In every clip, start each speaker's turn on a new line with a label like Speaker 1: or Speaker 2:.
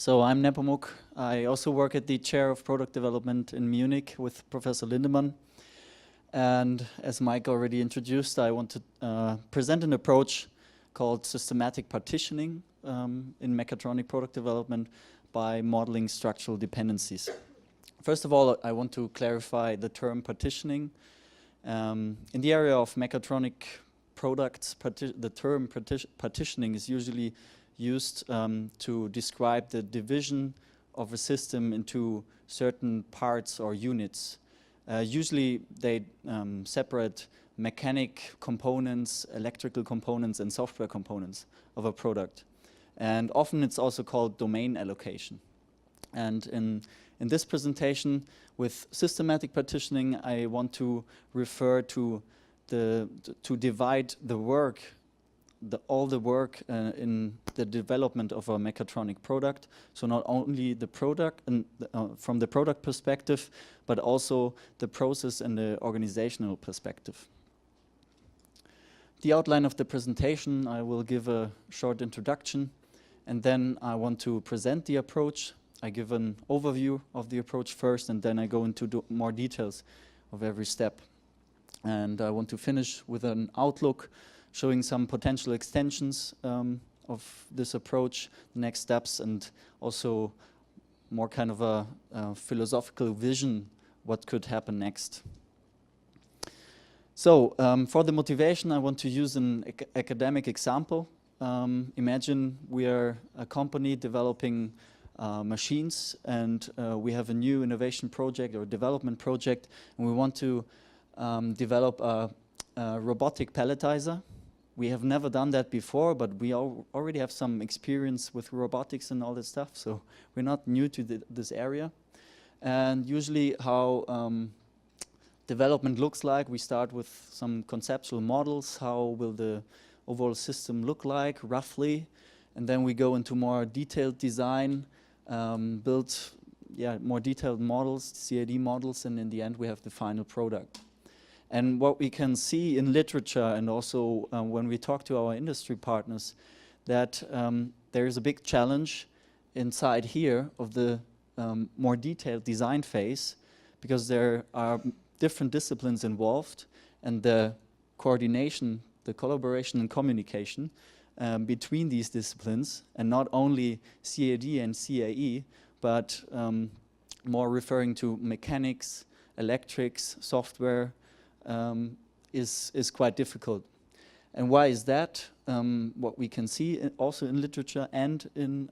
Speaker 1: So I'm Nepomuk. I also work at the Chair of Product Development in Munich with Professor Lindemann. And as Mike already introduced, I want to present an approach called systematic partitioning in mechatronic product development by modeling structural dependencies. First of all, I want to clarify the term partitioning. In the area of mechatronic products, the term partitioning is usually used to describe the division of a system into certain parts or units. Usually they separate mechanic components, electrical components, and software components of a product. And often it's also called domain allocation. And in this presentation with systematic partitioning, I want to refer to to divide the work, all the work in the development of a mechatronic product. So not only the product and from the product perspective, but also the process and the organizational perspective. The outline of the presentation, I will give a short introduction, and then I want to present the approach. I give an overview of the approach first, and then I go into more details of every step. And I want to finish with an outlook showing some potential extensions of this approach, next steps, and also more kind of a philosophical vision what could happen next. So for the motivation, I want to use an academic example. Imagine we are a company developing machines, and we have a new innovation project or development project, and we want to develop a robotic palletizer. We have never done that before, but we already have some experience with robotics and all this stuff, so we're not new to this area. And usually how development looks like, we start with some conceptual models. How will the overall system look like, roughly? And then we go into more detailed design, build more detailed models, CAD models, and in the end we have the final product. And what we can see in literature, and also when we talk to our industry partners, that there is a big challenge inside here of the more detailed design phase, because there are different disciplines involved, and the coordination, the collaboration and communication between these disciplines, and not only CAD and CAE, but more referring to mechanics, electrics, software, is quite difficult. And why is that? What we can see also in literature and in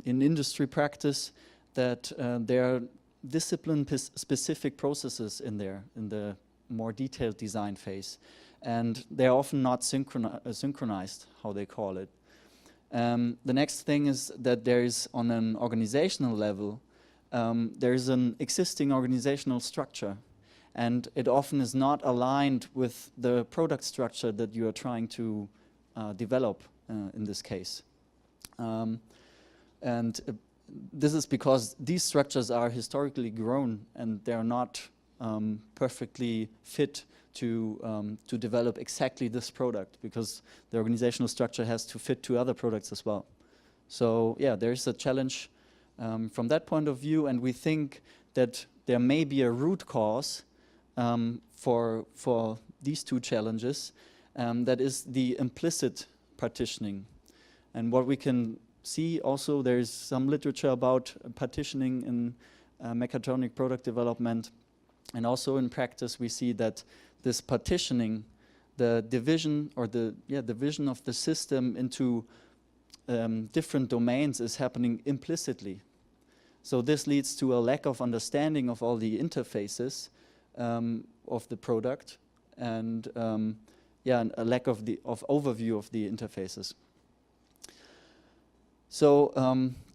Speaker 1: industry practice, that there are discipline-specific processes in there, in the more detailed design phase. And they're often not synchronized, how they call it. The next thing is that there is, on an organizational level, there is an existing organizational structure, and it often is not aligned with the product structure that you are trying to develop in this case. This is because these structures are historically grown, and they are not perfectly fit to develop exactly this product, because the organizational structure has to fit to other products as well. So yeah, there is a challenge from that point of view, and we think that there may be a root cause for these two challenges, that is the implicit partitioning. And what we can see also, there is some literature about partitioning in mechatronic product development, and also in practice we see that this partitioning, the division or the division of the system into different domains, is happening implicitly. So this leads to a lack of understanding of all the interfaces of the product, and a lack of overview of the interfaces. So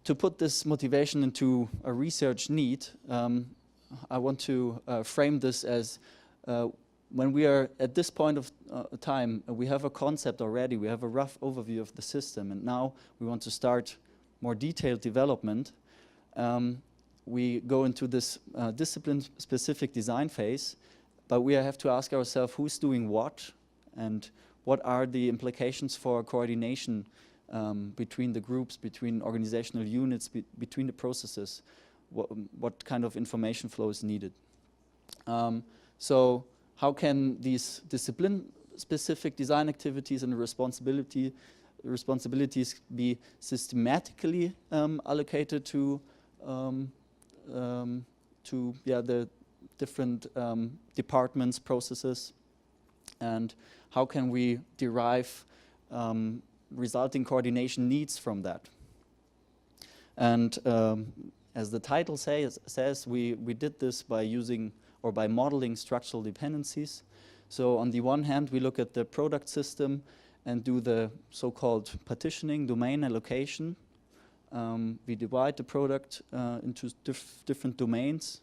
Speaker 1: to put this motivation into a research need, I want to frame this as when we are at this point of time, we have a concept already, we have a rough overview of the system, and now we want to start more detailed development. We go into this discipline-specific design phase, but we have to ask ourselves who's doing what, and what are the implications for coordination between the groups, between organizational units, between the processes, what kind of information flow is needed. So how can these discipline-specific design activities and responsibilities be systematically allocated to the different departments, processes, and how can we derive resulting coordination needs from that? And as the title says, we did this by using or by modeling structural dependencies. So on the one hand, we look at the product system and do the so-called partitioning, domain allocation. We divide the product into different domains.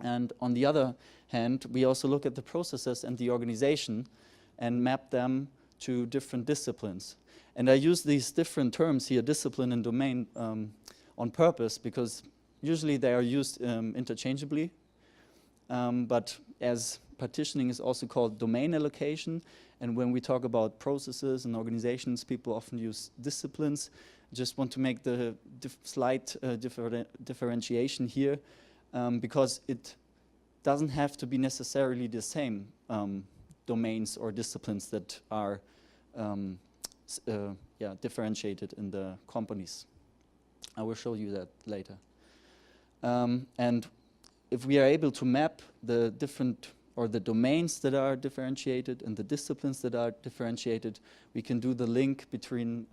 Speaker 1: And on the other hand, we also look at the processes and the organization and map them to different disciplines. And I use these different terms here, discipline and domain, on purpose, because usually they are used interchangeably. But as partitioning is also called domain allocation, and when we talk about processes and organizations, people often use disciplines. Just want to make the slight differentiation here, because it doesn't have to be necessarily the same domains or disciplines that are differentiated in the companies. I will show you that later. And if we are able to map the different or the domains that are differentiated and the disciplines that are differentiated, we can do the link between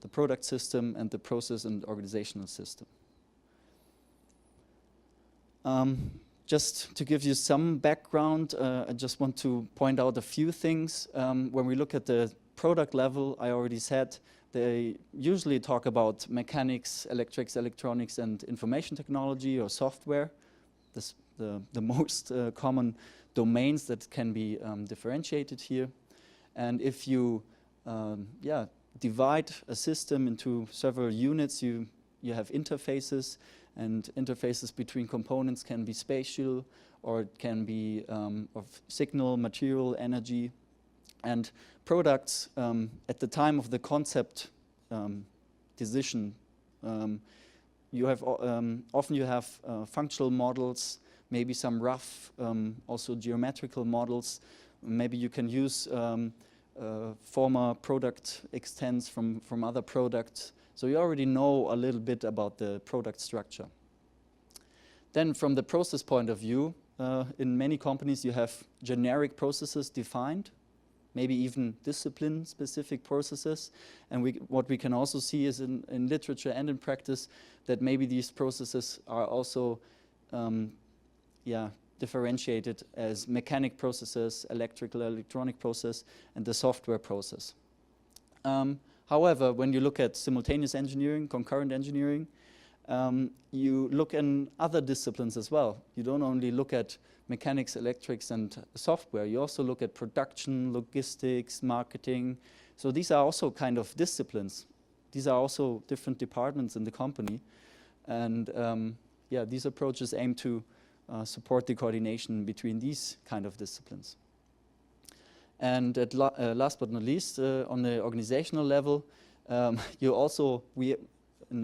Speaker 1: the product system and the process and organizational system. Just to give you some background, I just want to point out a few things. When we look at the product level, I already said they usually talk about mechanics, electrics, electronics, and information technology or software. The most common domains that can be differentiated here. And if you divide a system into several units, you have interfaces, and interfaces between components can be spatial, or it can be of signal, material, energy. And products, at the time of the concept decision, you have often you have functional models, maybe some rough, also geometrical models. Maybe you can use former product extents from other products. So you already know a little bit about the product structure. Then from the process point of view, in many companies you have generic processes defined, maybe even discipline-specific processes. And what we can also see is in literature and in practice that maybe these processes are also differentiated as mechanic processes, electrical, electronic process, and the software process. However, when you look at simultaneous engineering, concurrent engineering, you look in other disciplines as well. You don't only look at mechanics, electrics, and software. You also look at production, logistics, marketing. So these are also kind of disciplines. These are also different departments in the company. And these approaches aim to support the coordination between these kind of disciplines. And at last but not least, on the organizational level, in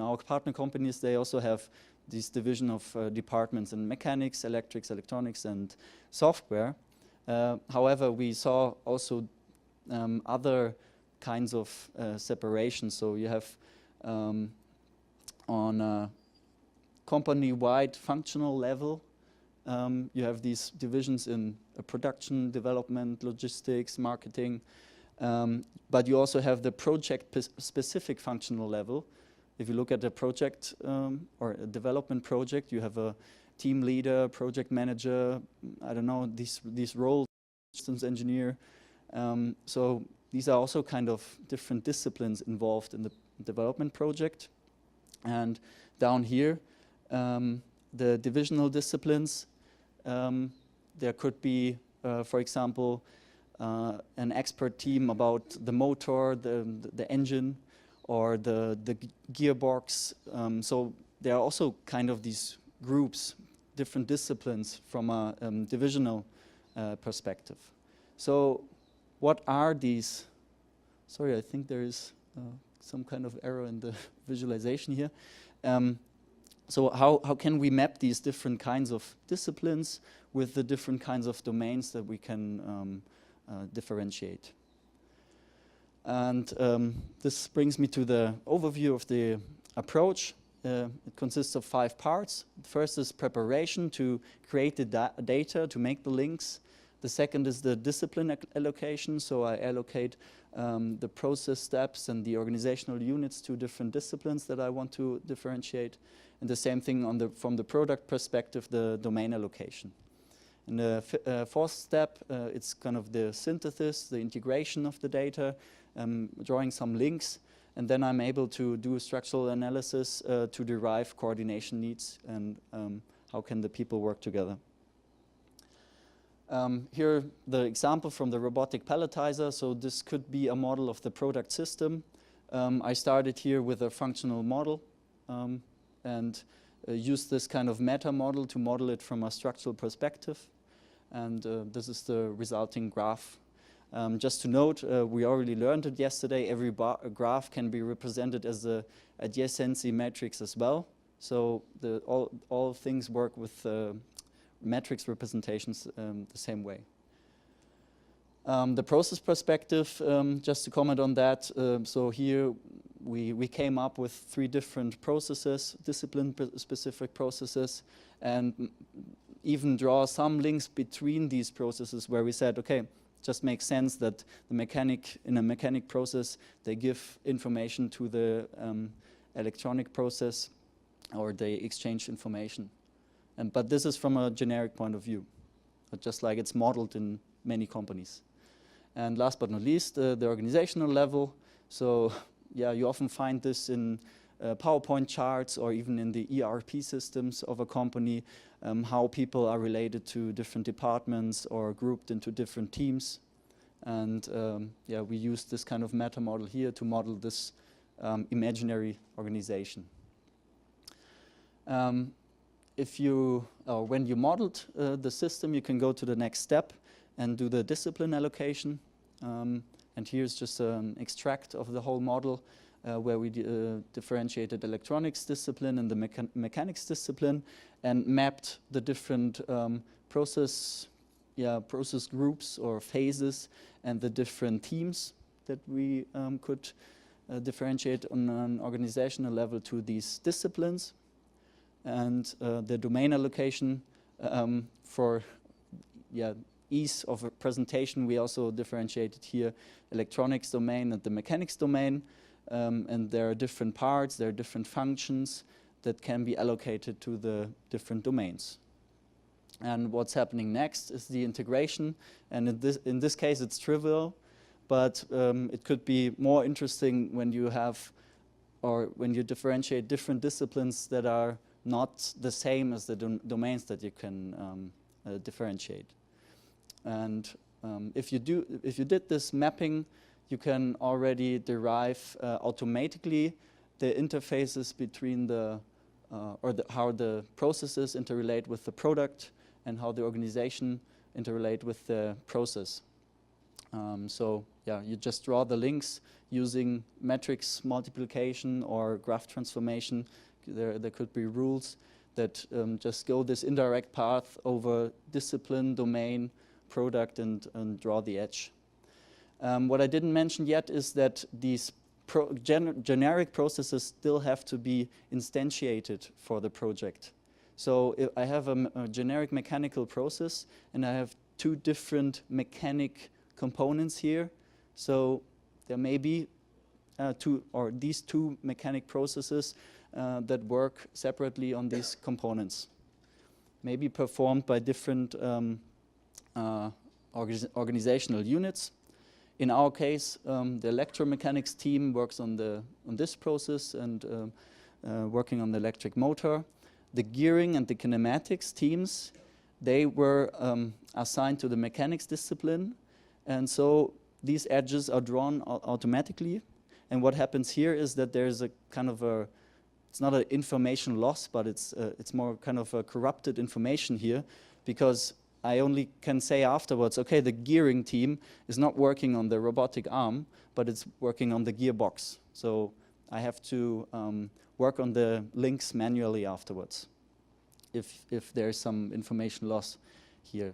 Speaker 1: our partner companies, they also have this division of departments in mechanics, electrics, electronics, and software. However, we saw also other kinds of separation. So you have on a company-wide functional level, you have these divisions in production, development, logistics, marketing, but you also have the project-specific functional level. If you look at a project or a development project, you have a team leader, project manager, I don't know, these roles, systems engineer. So these are also kind of different disciplines involved in the development project. And down here, the divisional disciplines, there could be, for example, an expert team about the motor, the engine, or the gearbox. So there are also kind of these groups, different disciplines from a divisional perspective. So what are these? Sorry, I think there is some kind of error in the visualization here. So how can we map these different kinds of disciplines with the different kinds of domains that we can differentiate? And this brings me to the overview of the approach. It consists of 5 parts. The first is preparation, to create the data, to make the links. The second is the discipline allocation, so I allocate the process steps and the organizational units to different disciplines that I want to differentiate. And the same thing from the product perspective, the domain allocation. And the fourth step, it's kind of the synthesis, the integration of the data, drawing some links, and then I'm able to do structural analysis to derive coordination needs and how can the people work together. Here, the example from the robotic palletizer. So this could be a model of the product system. I started here with a functional model and used this kind of meta model to model it from a structural perspective. And this is the resulting graph. Just to note, we already learned it yesterday, every graph can be represented as a adjacency matrix as well. So all things work with matrix representations the same way. The process perspective, just to comment on that, so here we came up with 3 different processes, discipline-specific processes, and even draw some links between these processes where we said, okay, just makes sense that in a mechanic process, they give information to the electronic process, or they exchange information. But this is from a generic point of view, just like it's modeled in many companies. And last but not least, the organizational level. So yeah, you often find this in PowerPoint charts or even in the ERP systems of a company, how people are related to different departments or grouped into different teams. And yeah, we use this kind of meta model here to model this imaginary organization. When you modeled the system, you can go to the next step and do the discipline allocation. And here's just an extract of the whole model where we differentiated electronics discipline and the mechanics discipline and mapped the different process groups or phases and the different teams that we could differentiate on an organizational level to these disciplines. And the domain allocation for ease of a presentation, we also differentiated here electronics domain and the mechanics domain. And there are different parts, there are different functions that can be allocated to the different domains. And what's happening next is the integration. And in this case, it's trivial, but it could be more interesting when you when you differentiate different disciplines that are not the same as the domains that you can differentiate. And if you did this mapping, you can already derive automatically the interfaces between how the processes interrelate with the product and how the organization interrelate with the process. So yeah, you just draw the links using matrix multiplication or graph transformation. There could be rules that just go this indirect path over discipline, domain, product, and draw the edge. What I didn't mention yet is that these generic processes still have to be instantiated for the project. So if I have a generic mechanical process and I have 2 different mechanic components here. So there may be these 2 mechanic processes that work separately on these components, maybe performed by different organizational units. In our case, the electromechanics team works on this process and working on the electric motor. The gearing and the kinematics teams, they were assigned to the mechanics discipline, and so these edges are drawn automatically. And what happens here is that there's a kind of it's not an information loss, but it's more kind of a corrupted information here, because I only can say afterwards, okay, the gearing team is not working on the robotic arm, but it's working on the gearbox. So I have to work on the links manually afterwards if there's some information loss here.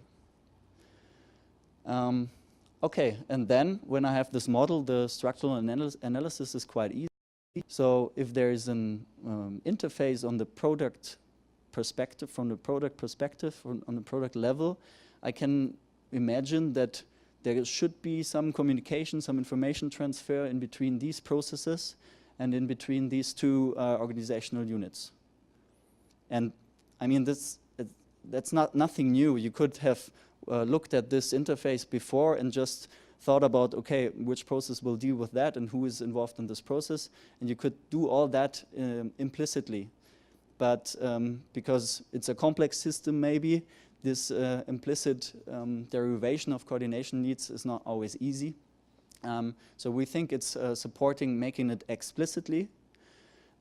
Speaker 1: Okay, and then when I have this model, the structural analysis is quite easy. So if there is an interface on the product perspective, from the product perspective, on the product level, I can imagine that there should be some communication, some information transfer in between these processes and in between these two organizational units. And I mean, that's nothing new. You could have looked at this interface before and just thought about, okay, which process will deal with that and who is involved in this process. And you could do all that implicitly. But because it's a complex system maybe, this implicit derivation of coordination needs is not always easy. So we think it's supporting making it explicitly.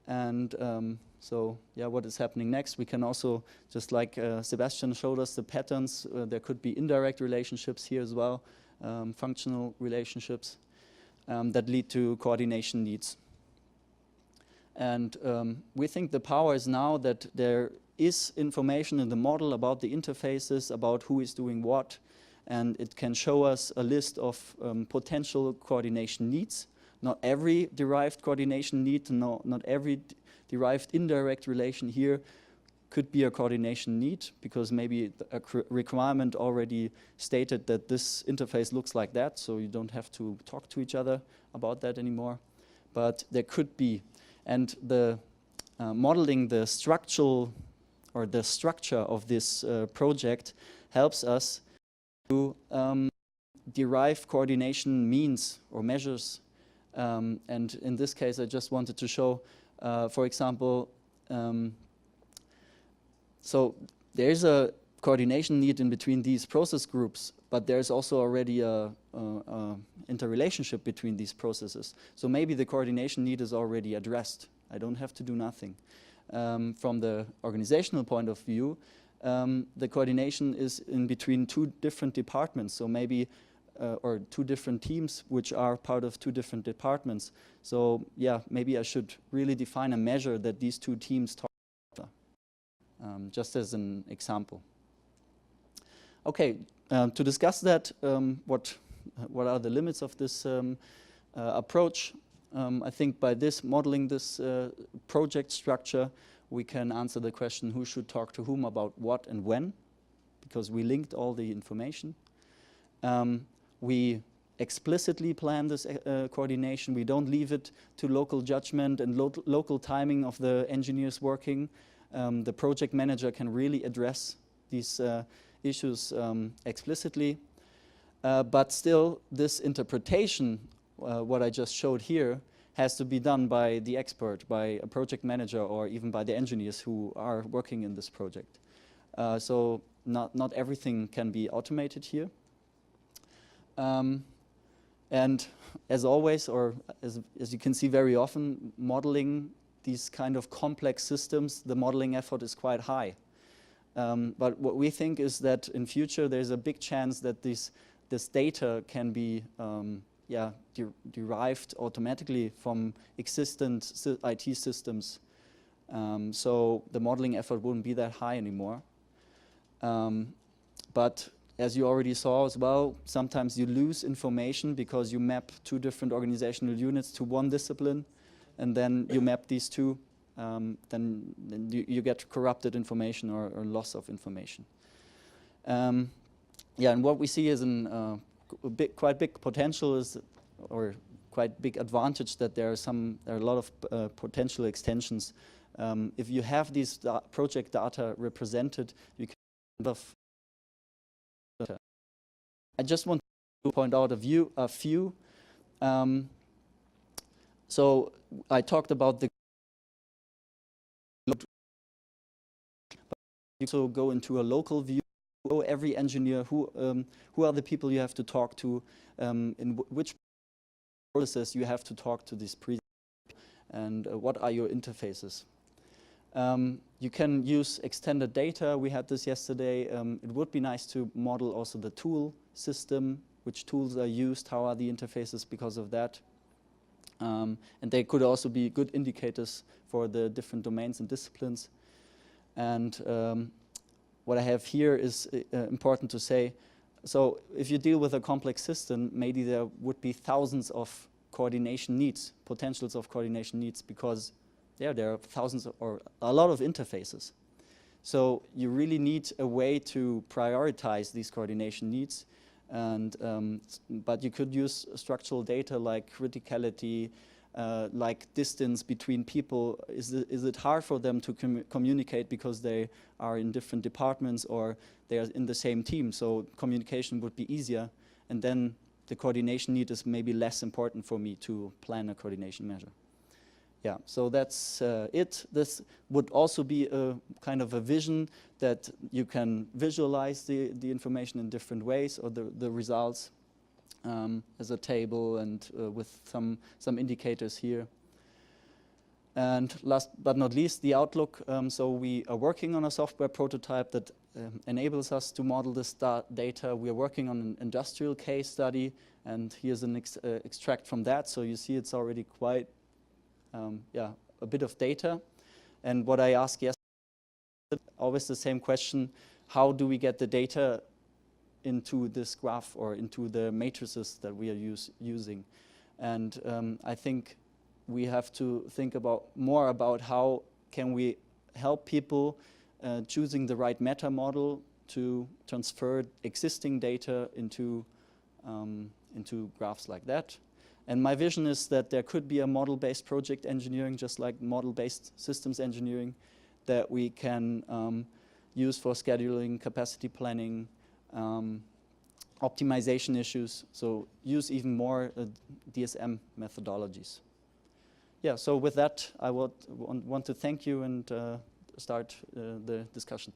Speaker 1: And so yeah, what is happening next? We can also, just like Sebastian showed us the patterns, there could be indirect relationships here as well, functional relationships that lead to coordination needs. And we think the power is now that there is information in the model about the interfaces, about who is doing what, and it can show us a list of potential coordination needs. Not every derived coordination need, not every derived indirect relation here could be a coordination need, because maybe a requirement already stated that this interface looks like that, so you don't have to talk to each other about that anymore. But there could be. And the modeling the structural or the structure of this project helps us to derive coordination means or measures. And in this case, I just wanted to show, for example, so there's a coordination need in between these process groups, but there's also already a interrelationship between these processes. So maybe the coordination need is already addressed. I don't have to do nothing. From the organizational point of view, the coordination is in between two different departments. So maybe, or two different teams which are part of two different departments. So yeah, maybe I should really define a measure that these two teams talk about, just as an example. Okay, to discuss that, what are the limits of this approach? I think by this modeling this project structure, we can answer the question who should talk to whom about what and when, because we linked all the information. We explicitly plan this coordination. We don't leave it to local judgment and local timing of the engineers working. The project manager can really address these issues explicitly. But still, this interpretation, what I just showed here, has to be done by the expert, by a project manager, or even by the engineers who are working in this project. So not everything can be automated here. And as always, or as you can see very often, modeling these kind of complex systems, the modeling effort is quite high. But what we think is that in future there's a big chance that this data can be derived automatically from existent IT systems. So the modeling effort wouldn't be that high anymore. But as you already saw as well, sometimes you lose information because you map two different organizational units to one discipline, and then you map these two, then you get corrupted information or loss of information. Yeah, and what we see is quite big potential is, or quite big advantage, that there are a lot of potential extensions. If you have these project data represented, you can have. I just want to point out a few. So I talked about the. You also go into a local view. Every engineer, who are the people you have to talk to, in which processes you have to talk to this and what are your interfaces. You can use extended data. We had this yesterday. It would be nice to model also the tool system, which tools are used, how are the interfaces because of that. And they could also be good indicators for the different domains and disciplines. And what I have here is important to say. So if you deal with a complex system, maybe there would be thousands of coordination needs, potentials of coordination needs, because there are thousands or a lot of interfaces. So you really need a way to prioritize these coordination needs. And but you could use structural data like criticality, like distance between people. Is it hard for them to communicate because they are in different departments or they are in the same team? So communication would be easier, and then the coordination need is maybe less important for me to plan a coordination measure. Yeah, so that's it. This would also be a kind of a vision that you can visualize the information in different ways, or the results as a table and with some indicators here. And last but not least, the outlook. So we are working on a software prototype that enables us to model this data. We are working on an industrial case study, and here's an extract from that. So you see it's already quite a bit of data. And what I asked yesterday, always the same question: how do we get the data into this graph or into the matrices that we are using? And I think we have to think more about how can we help people choosing the right meta model to transfer existing data into graphs like that. And my vision is that there could be a model-based project engineering, just like model-based systems engineering, that we can use for scheduling, capacity planning, optimization issues. So use even more DSM methodologies. Yeah, so with that, I would want to thank you and start the discussion.